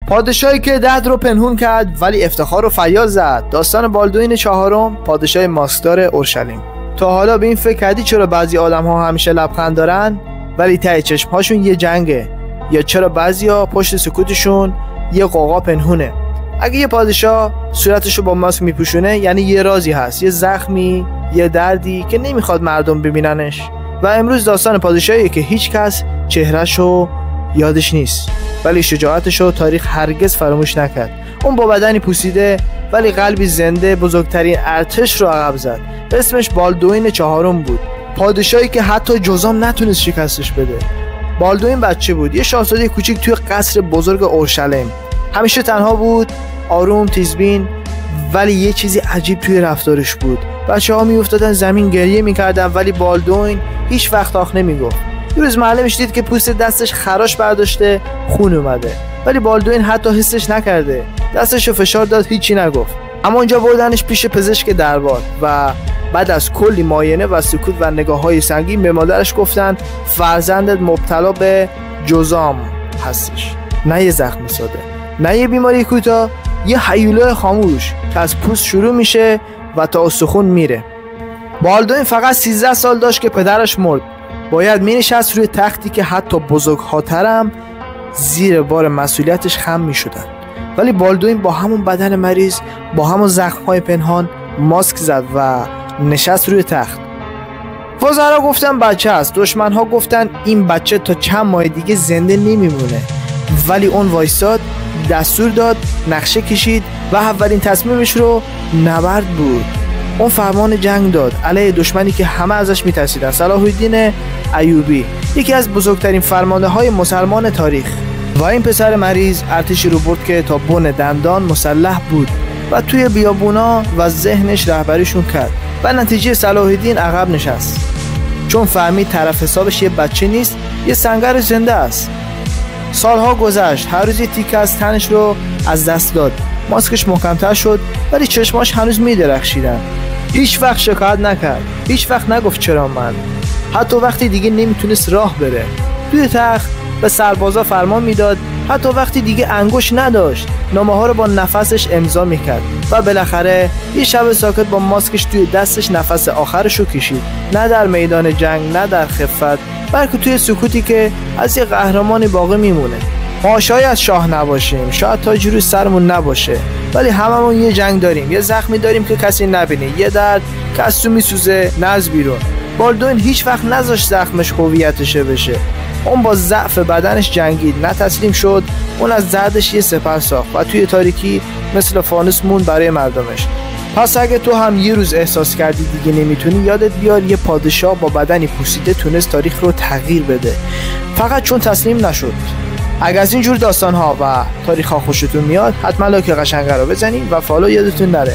پادشاهی که درد رو پنهون کرد ولی افتخار رو فریاد زد. داستان بالدوین چهارم، پادشاه ماسکدار اورشلیم. تا حالا به این فکر کردی چرا بعضی آدم‌ها همیشه لبخند دارن ولی ته چشم‌هاشون یه جنگه؟ یا چرا بعضیا پشت سکوتشون یه قوقا پنهونه؟ اگه یه پادشاه صورتشو با ماسک میپوشونه یعنی یه رازی هست، یه زخمی، یه دردی که نمیخواد مردم ببیننش. و امروز داستان پادشاهیه که هیچ کس چهرهشو یادش نیست ولی شجاعتشو تاریخ هرگز فراموش نکرد. اون با بدنی پوسیده ولی قلبی زنده بزرگترین ارتش رو عقب زد. اسمش بالدوین چهارم بود، پادشاهی که حتی جذام نتونست شکستش بده. بالدوین بچه بود، یه شاهزاده کوچیک توی قصر بزرگ اورشلیم. همیشه تنها بود، آروم، تیزبین، ولی یه چیزی عجیب توی رفتارش بود. بچه‌ها میافتادن زمین گریه میکردن ولی بالدوین هیچ وقت آخ نمیگفت. یه روز معلمش دید که پوست دستش خراش برداشته، خون اومده، ولی بالدوین حتی حسش نکرده. دستشو فشار داد، هیچی نگفت. اما اونجا بردنش پیش پزشک دربار و بعد از کلی معاینه و سکوت و نگاه‌های سنگین به مادرش گفتن فرزندت مبتلا به جذام هستش. نه یه زخم ساده، نه یه بیماری کوتاه، یه هیوله خاموش که از پوست شروع میشه و تا استخون میره. بالدوین فقط 13 سال داشت که پدرش مرد. باید مینشست روی تختی که حتی بزرگ‌هاترم زیر بار مسئولیتش خم میشدن. ولی بالدوین با همون بدن مریض، با همون زخم‌های پنهان ماسک زد و نشست روی تخت. وزرا گفتن بچه است، دشمن‌ها گفتن این بچه تا چند ماه دیگه زنده نمیمونه، ولی اون وایساد، دستور داد، نقشه کشید و اولین تصمیمش رو نبرد بود. اون فرمان جنگ داد علیه دشمنی که همه ازش میترسیدن، صلاح الدین ایوبی، یکی از بزرگترین فرمانده‌های مسلمان تاریخ. و این پسر مریض ارتشی رو برد که تا بن دندان مسلح بود و توی بیابونا و ذهنش رهبریشون کرد و نتیجه صلاح الدین عقب نشست، چون فهمید طرف حسابش یه بچه نیست، یه سنگر زنده است. سالها گذشت، هر روز یه تیکه از تنش رو از دست داد، ماسکش محکم‌تر شد ولی چشماش هنوز میدرخشیدن. هیچ وقت شکایت نکرد، هیچ وقت نگفت چرا من، حتی وقتی دیگه نمیتونست راه بره. توی تخت به سربازا فرمان میداد، حتی وقتی دیگه انگشت نداشت نامه‌ها رو با نفسش امضا میکرد. و بالاخره یه شب ساکت با ماسکش توی دستش نفس آخرشو کشید، نه در میدان جنگ، نه در خفت، بلکه توی سکوتی که از یه قهرمانی باقی میمونه. ما شاید شاه نباشیم، شاید تاجی روی سرمون نباشه، ولی هممون یه جنگ داریم، یه زخمی داریم که کسی نبینه، یه درد که از تو میسوزه نه از بیرون. بالدوین هیچ وقت نذاشت زخمش هویتشه بشه. اون با ضعف بدنش جنگید، نه تسلیم شد. اون از دردش یه سپر ساخت و توی تاریکی مثل فانوس موند برای مردمش. پس اگه تو هم یه روز احساس کردی دیگه نمیتونی، یادت بیار یه پادشاه با بدنی پوسیده تونست تاریخ رو تغییر بده، فقط چون تسلیم نشد. اگه از اینجور داستان‌ها و تاریخ‌ها خوشتون میاد، حتما لایک قشنگه رو بزنید و فالو یادتون نره.